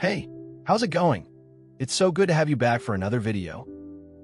Hey, how's it going? It's so good to have you back for another video.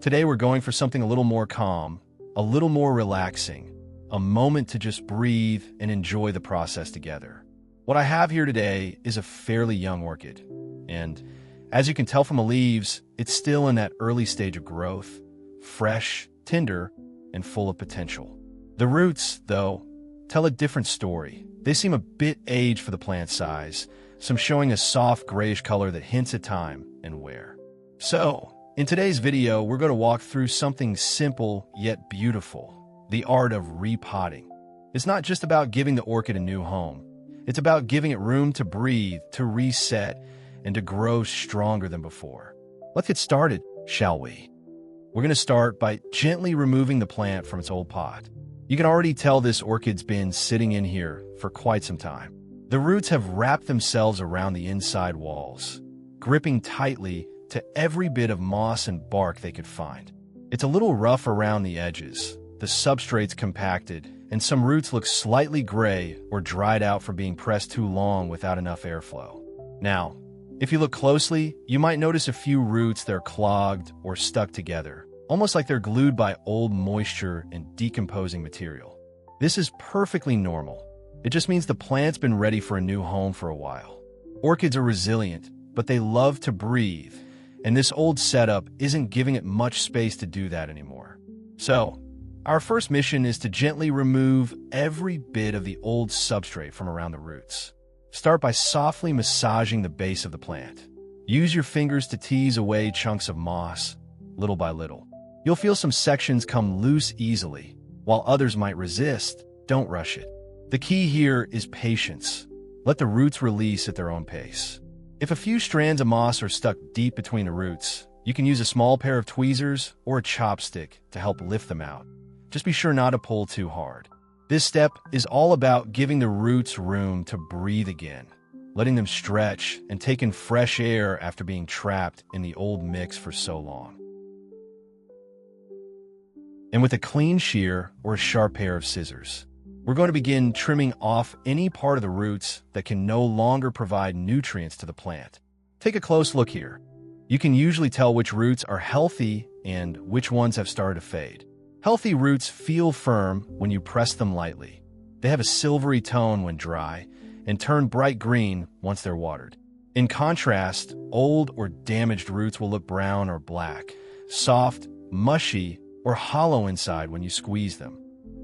Today we're going for something a little more calm, a little more relaxing, a moment to just breathe and enjoy the process together. What I have here today is a fairly young orchid, and as you can tell from the leaves, it's still in that early stage of growth, fresh, tender, and full of potential. The roots, though, tell a different story. They seem a bit aged for the plant size, some showing a soft grayish color that hints at time and wear. So, in today's video, we're going to walk through something simple yet beautiful, the art of repotting. It's not just about giving the orchid a new home. It's about giving it room to breathe, to reset, and to grow stronger than before. Let's get started, shall we? We're going to start by gently removing the plant from its old pot. You can already tell this orchid's been sitting in here for quite some time. The roots have wrapped themselves around the inside walls, gripping tightly to every bit of moss and bark they could find. It's a little rough around the edges, the substrate's compacted, and some roots look slightly gray or dried out from being pressed too long without enough airflow. Now, if you look closely, you might notice a few roots that are clogged or stuck together, almost like they're glued by old moisture and decomposing material. This is perfectly normal. It just means the plant's been ready for a new home for a while. Orchids are resilient, but they love to breathe, and this old setup isn't giving it much space to do that anymore. So, our first mission is to gently remove every bit of the old substrate from around the roots. Start by softly massaging the base of the plant. Use your fingers to tease away chunks of moss, little by little. You'll feel some sections come loose easily, while others might resist. Don't rush it. The key here is patience. Let the roots release at their own pace. If a few strands of moss are stuck deep between the roots, you can use a small pair of tweezers or a chopstick to help lift them out. Just be sure not to pull too hard. This step is all about giving the roots room to breathe again, letting them stretch and take in fresh air after being trapped in the old mix for so long. And with a clean shear or a sharp pair of scissors, we're going to begin trimming off any part of the roots that can no longer provide nutrients to the plant. Take a close look here. You can usually tell which roots are healthy and which ones have started to fade. Healthy roots feel firm when you press them lightly. They have a silvery tone when dry and turn bright green once they're watered. In contrast, old or damaged roots will look brown or black, soft, mushy, or hollow inside when you squeeze them.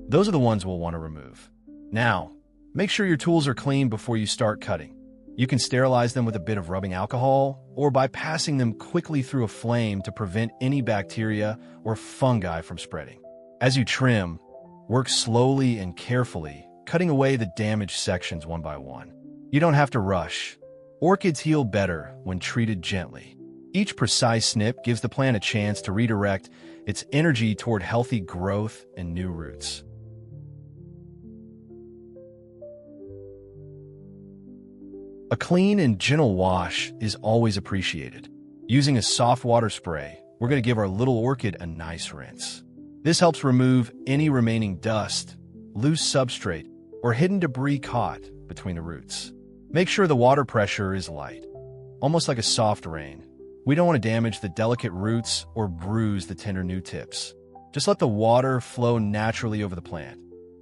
Those are the ones we'll want to remove. Now, make sure your tools are clean before you start cutting. You can sterilize them with a bit of rubbing alcohol or by passing them quickly through a flame to prevent any bacteria or fungi from spreading. As you trim, work slowly and carefully, cutting away the damaged sections one by one. You don't have to rush. Orchids heal better when treated gently. Each precise snip gives the plant a chance to redirect its energy toward healthy growth and new roots. A clean and gentle wash is always appreciated. Using a soft water spray, we're going to give our little orchid a nice rinse. This helps remove any remaining dust, loose substrate, or hidden debris caught between the roots. Make sure the water pressure is light, almost like a soft rain. We don't want to damage the delicate roots or bruise the tender new tips. Just let the water flow naturally over the plant.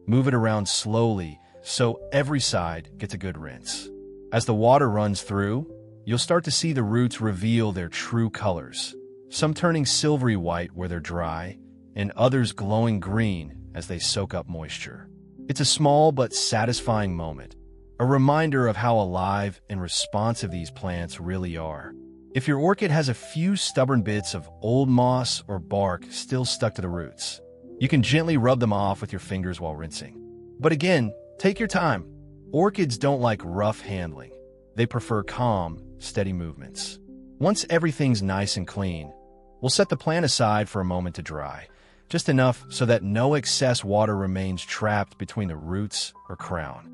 Move it around slowly so every side gets a good rinse. As the water runs through, you'll start to see the roots reveal their true colors, some turning silvery white where they're dry, and others glowing green as they soak up moisture. It's a small but satisfying moment, a reminder of how alive and responsive these plants really are. If your orchid has a few stubborn bits of old moss or bark still stuck to the roots, you can gently rub them off with your fingers while rinsing. But again, take your time. Orchids don't like rough handling. They prefer calm, steady movements. Once everything's nice and clean, we'll set the plant aside for a moment to dry, just enough so that no excess water remains trapped between the roots or crown.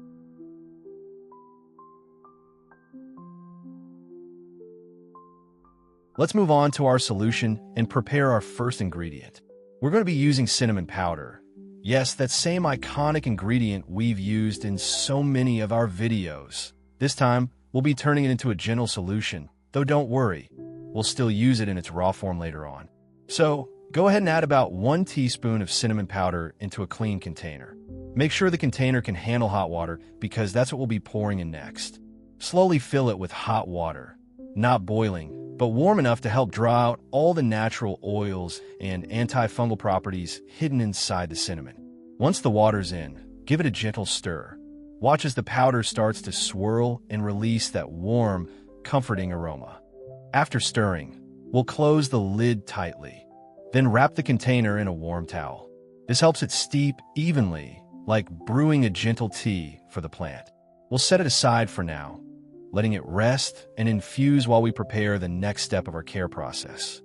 Let's move on to our solution and prepare our first ingredient. We're going to be using cinnamon powder. Yes, that same iconic ingredient we've used in so many of our videos. This time, we'll be turning it into a gentle solution though don't worry, we'll still use it in its raw form later on. So, go ahead and add about 1 teaspoon of cinnamon powder into a clean container. Make sure the container can handle hot water because that's what we'll be pouring in next. Slowly fill it with hot water, not boiling, but warm enough to help draw out all the natural oils and antifungal properties hidden inside the cinnamon. Once the water's in, give it a gentle stir. Watch as the powder starts to swirl and release that warm, comforting aroma. After stirring, we'll close the lid tightly. Then wrap the container in a warm towel. This helps it steep evenly, like brewing a gentle tea for the plant. We'll set it aside for now, letting it rest and infuse while we prepare the next step of our care process,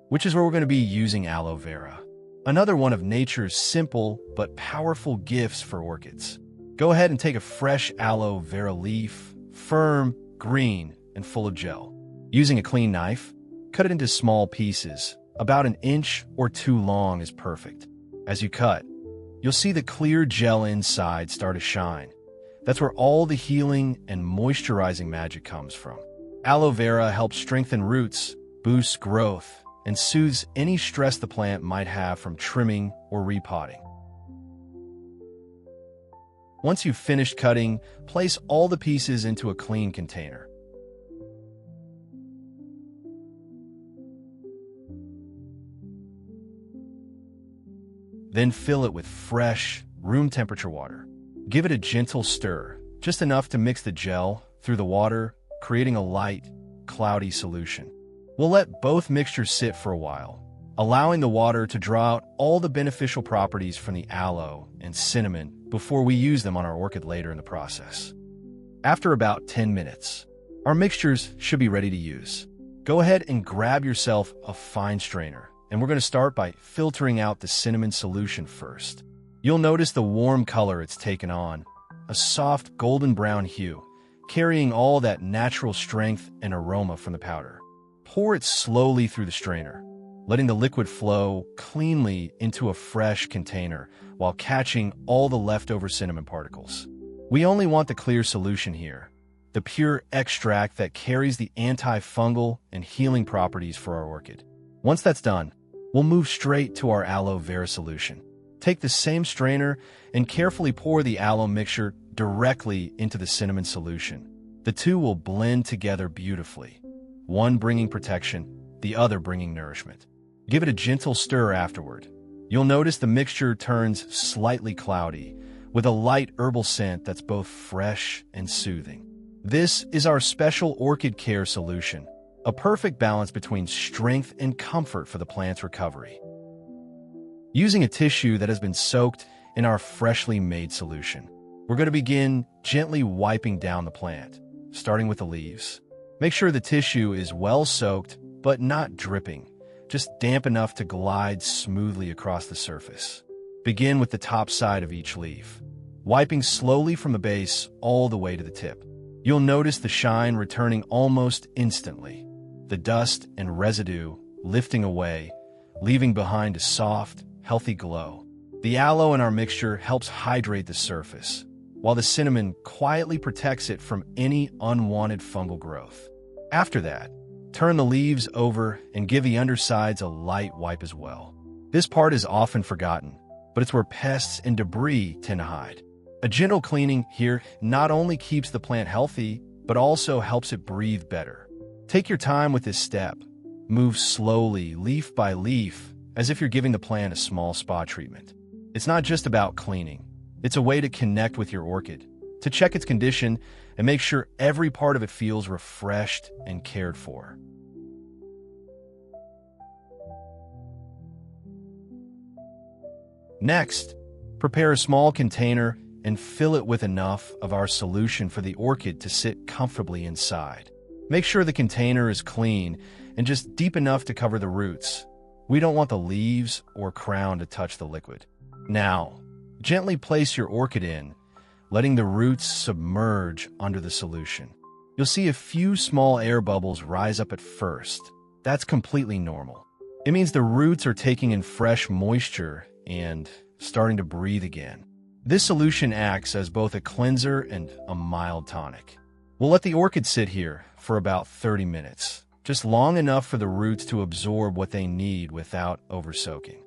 which is where we're going to be using aloe vera, another one of nature's simple but powerful gifts for orchids. Go ahead and take a fresh aloe vera leaf, firm, green, and full of gel. Using a clean knife, cut it into small pieces. About 1 inch or 2 long is perfect. As you cut, you'll see the clear gel inside start to shine. That's where all the healing and moisturizing magic comes from. Aloe vera helps strengthen roots, boosts growth, and soothes any stress the plant might have from trimming or repotting. Once you've finished cutting, place all the pieces into a clean container. Then fill it with fresh, room-temperature water. Give it a gentle stir, just enough to mix the gel through the water, creating a light, cloudy solution. We'll let both mixtures sit for a while, allowing the water to draw out all the beneficial properties from the aloe and cinnamon before we use them on our orchid later in the process. After about 10 minutes, our mixtures should be ready to use. Go ahead and grab yourself a fine strainer, and we're going to start by filtering out the cinnamon solution first. You'll notice the warm color it's taken on, a soft golden brown hue, carrying all that natural strength and aroma from the powder. Pour it slowly through the strainer, letting the liquid flow cleanly into a fresh container while catching all the leftover cinnamon particles. We only want the clear solution here, the pure extract that carries the antifungal and healing properties for our orchid. Once that's done, we'll move straight to our aloe vera solution. Take the same strainer and carefully pour the aloe mixture directly into the cinnamon solution. The two will blend together beautifully, one bringing protection, the other bringing nourishment. Give it a gentle stir afterward. You'll notice the mixture turns slightly cloudy, with a light herbal scent that's both fresh and soothing. This is our special orchid-care solution, a perfect balance between strength and comfort for the plant's recovery. Using a tissue that has been soaked in our freshly made solution, we're going to begin gently wiping down the plant, starting with the leaves. Make sure the tissue is well soaked, but not dripping, just damp enough to glide smoothly across the surface. Begin with the top side of each leaf, wiping slowly from the base all the way to the tip. You'll notice the shine returning almost instantly, the dust and residue lifting away, leaving behind a soft, healthy glow. The aloe in our mixture helps hydrate the surface, while the cinnamon quietly protects it from any unwanted fungal growth. After that, turn the leaves over and give the undersides a light wipe as well. This part is often forgotten, but it's where pests and debris tend to hide. A gentle cleaning here not only keeps the plant healthy, but also helps it breathe better. Take your time with this step. Move slowly, leaf by leaf, as if you're giving the plant a small spa treatment. It's not just about cleaning. It's a way to connect with your orchid, to check its condition, and make sure every part of it feels refreshed and cared for. Next, prepare a small container and fill it with enough of our solution for the orchid to sit comfortably inside. Make sure the container is clean and just deep enough to cover the roots. We don't want the leaves or crown to touch the liquid. Now, gently place your orchid in, letting the roots submerge under the solution. You'll see a few small air bubbles rise up at first. That's completely normal. It means the roots are taking in fresh moisture and starting to breathe again. This solution acts as both a cleanser and a mild tonic. We'll let the orchid sit here for about 30 minutes, just long enough for the roots to absorb what they need without over-soaking.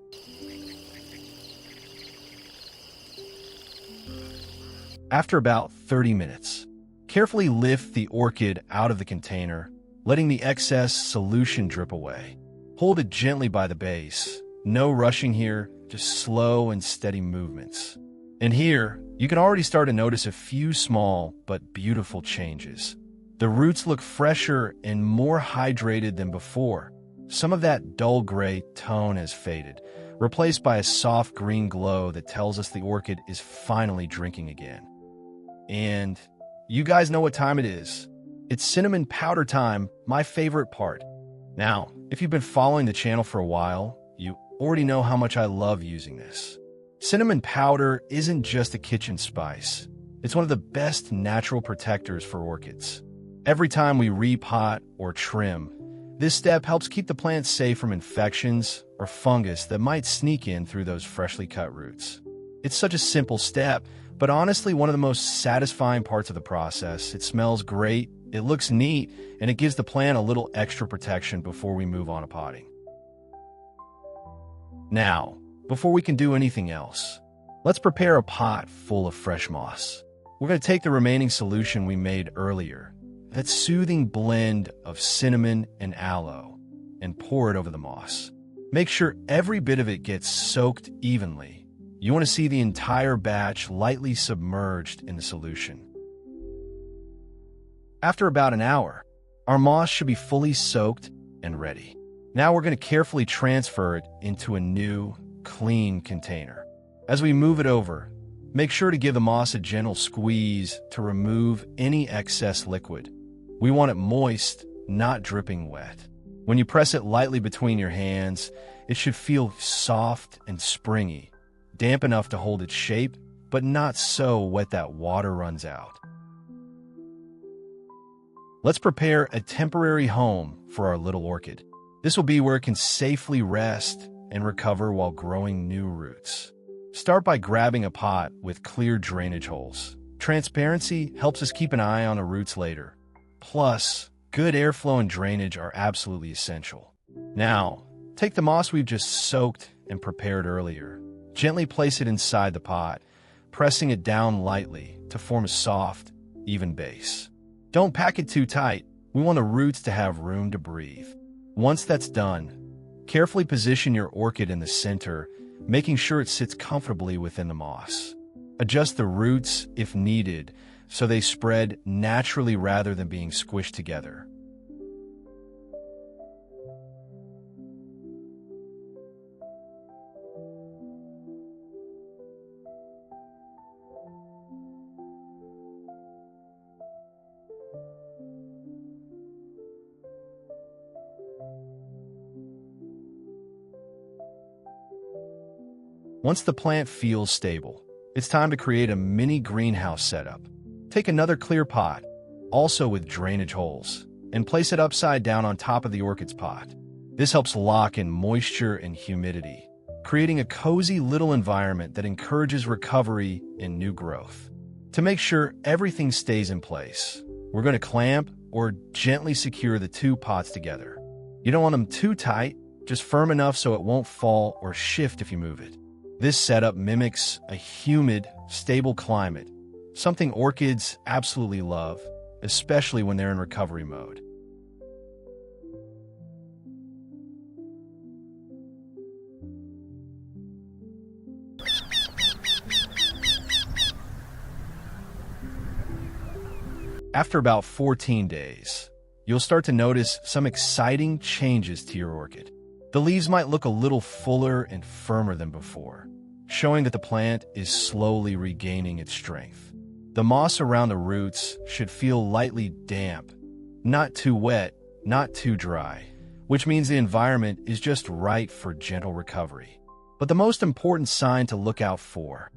After about 30 minutes, carefully lift the orchid out of the container, letting the excess solution drip away. Hold it gently by the base. No rushing here, just slow and steady movements. And here, you can already start to notice a few small but beautiful changes. The roots look fresher and more hydrated than before. Some of that dull gray tone has faded, replaced by a soft green glow that tells us the orchid is finally drinking again. And you guys know what time it is. It's cinnamon powder time, my favorite part. Now, if you've been following the channel for a while, you already know how much I love using this. Cinnamon powder isn't just a kitchen spice. It's one of the best natural protectors for orchids. Every time we repot or trim, this step helps keep the plant safe from infections or fungus that might sneak in through those freshly cut roots. It's such a simple step, but honestly one of the most satisfying parts of the process. It smells great, it looks neat, and it gives the plant a little extra protection before we move on to potting. Now, before we can do anything else, let's prepare a pot full of fresh moss. We're going to take the remaining solution we made earlier, that soothing blend of cinnamon and aloe, and pour it over the moss. Make sure every bit of it gets soaked evenly. You want to see the entire batch lightly submerged in the solution. After about an hour, our moss should be fully soaked and ready. Now we're going to carefully transfer it into a new, clean container. As we move it over, make sure to give the moss a gentle squeeze to remove any excess liquid. We want it moist, not dripping wet. When you press it lightly between your hands, it should feel soft and springy, damp enough to hold its shape, but not so wet that water runs out. Let's prepare a temporary home for our little orchid. This will be where it can safely rest and recover while growing new roots. Start by grabbing a pot with clear drainage holes. Transparency helps us keep an eye on the roots later. Plus, good airflow and drainage are absolutely essential. Now, take the moss we've just soaked and prepared earlier. Gently place it inside the pot, pressing it down lightly to form a soft, even base. Don't pack it too tight. We want the roots to have room to breathe. Once that's done, carefully position your orchid in the center, making sure it sits comfortably within the moss. Adjust the roots if needed so they spread naturally rather than being squished together. Once the plant feels stable, it's time to create a mini greenhouse setup. Take another clear pot, also with drainage holes, and place it upside down on top of the orchid's pot. This helps lock in moisture and humidity, creating a cozy little environment that encourages recovery and new growth. To make sure everything stays in place, we're going to clamp or gently secure the two pots together. You don't want them too tight, just firm enough so it won't fall or shift if you move it. This setup mimics a humid, stable climate, something orchids absolutely love, especially when they're in recovery mode. After about 14 days, you'll start to notice some exciting changes to your orchid. The leaves might look a little fuller and firmer than before, showing that the plant is slowly regaining its strength. The moss around the roots should feel lightly damp, not too wet, not too dry, which means the environment is just right for gentle recovery. But the most important sign to look out for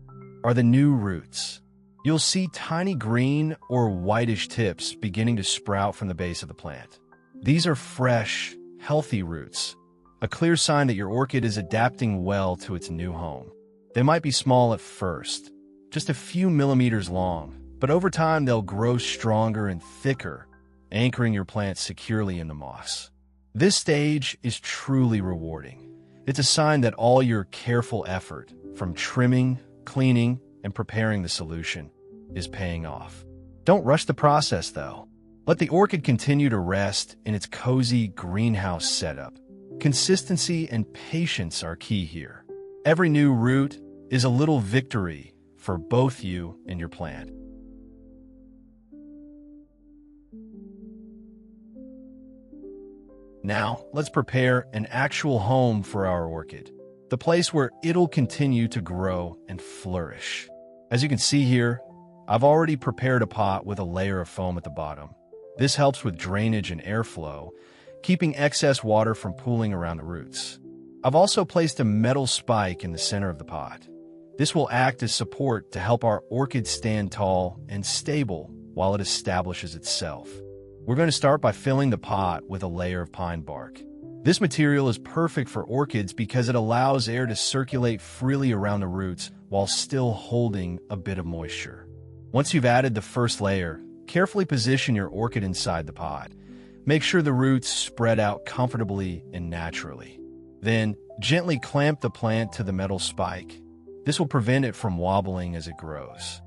are the new roots. You'll see tiny green or whitish tips beginning to sprout from the base of the plant. These are fresh, healthy roots, a clear sign that your orchid is adapting well to its new home. They might be small at first, just a few millimeters long, but over time they'll grow stronger and thicker, anchoring your plants securely in the moss. This stage is truly rewarding. It's a sign that all your careful effort, from trimming, cleaning, and preparing the solution, is paying off. Don't rush the process, though. Let the orchid continue to rest in its cozy greenhouse setup. Consistency and patience are key here. Every new root is a little victory for both you and your plant. Now, let's prepare an actual home for our orchid, the place where it'll continue to grow and flourish. As you can see here, I've already prepared a pot with a layer of foam at the bottom. This helps with drainage and airflow, keeping excess water from pooling around the roots. I've also placed a metal spike in the center of the pot. This will act as support to help our orchid stand tall and stable while it establishes itself. We're going to start by filling the pot with a layer of pine bark. This material is perfect for orchids because it allows air to circulate freely around the roots while still holding a bit of moisture. Once you've added the first layer, carefully position your orchid inside the pot. Make sure the roots spread out comfortably and naturally. Then, gently clamp the plant to the metal spike. This will prevent it from wobbling as it grows.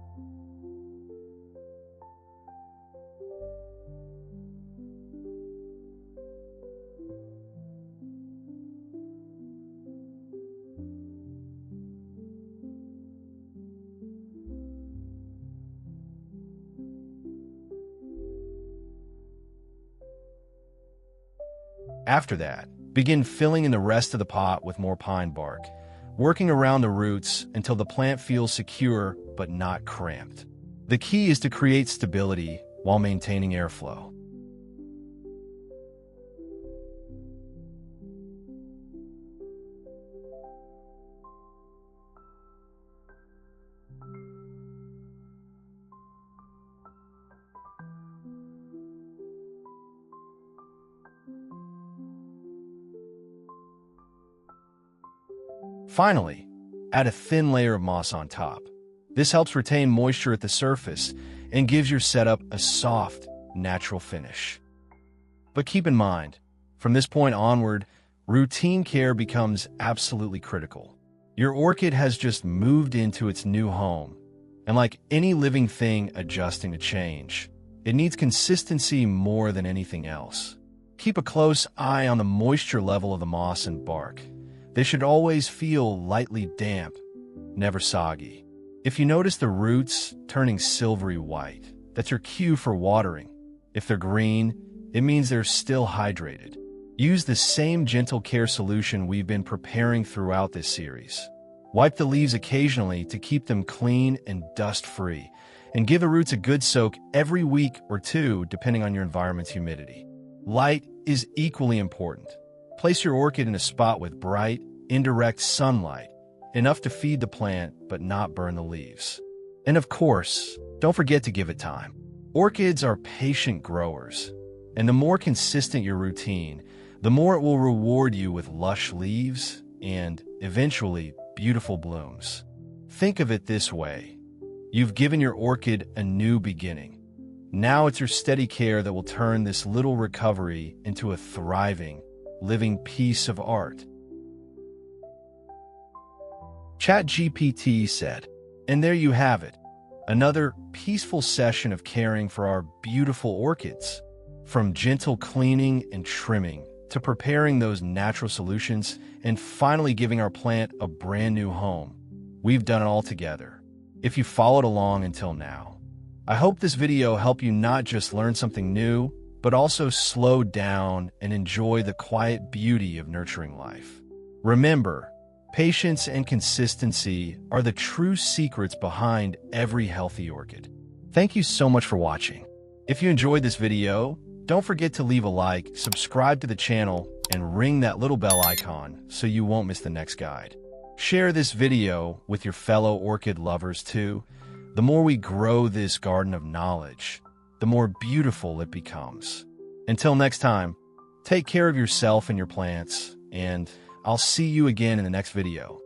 After that, begin filling in the rest of the pot with more pine bark, working around the roots until the plant feels secure but not cramped. The key is to create stability while maintaining airflow. Finally, add a thin layer of moss on top. This helps retain moisture at the surface and gives your setup a soft, natural finish. But keep in mind, from this point onward, routine care becomes absolutely critical. Your orchid has just moved into its new home, and like any living thing adjusting to change, it needs consistency more than anything else. Keep a close eye on the moisture level of the moss and bark. They should always feel lightly damp, never soggy. If you notice the roots turning silvery white, that's your cue for watering. If they're green, it means they're still hydrated. Use the same gentle care solution we've been preparing throughout this series. Wipe the leaves occasionally to keep them clean and dust-free, and give the roots a good soak every week or two depending on your environment's humidity. Light is equally important. Place your orchid in a spot with bright, indirect sunlight, enough to feed the plant but not burn the leaves. And of course, don't forget to give it time. Orchids are patient growers, and the more consistent your routine, the more it will reward you with lush leaves and, eventually, beautiful blooms. Think of it this way. You've given your orchid a new beginning. Now it's your steady care that will turn this little recovery into a thriving, living piece of art. ChatGPT said, and there you have it, another peaceful session of caring for our beautiful orchids. From gentle cleaning and trimming to preparing those natural solutions and finally giving our plant a brand new home, we've done it all together. If you followed along until now, I hope this video helped you not just learn something new, but also slow down and enjoy the quiet beauty of nurturing life. Remember, patience and consistency are the true secrets behind every healthy orchid. Thank you so much for watching. If you enjoyed this video, don't forget to leave a like, subscribe to the channel, and ring that little bell icon so you won't miss the next guide. Share this video with your fellow orchid lovers too. The more we grow this garden of knowledge, the more beautiful it becomes. Until next time, take care of yourself and your plants, and I'll see you again in the next video.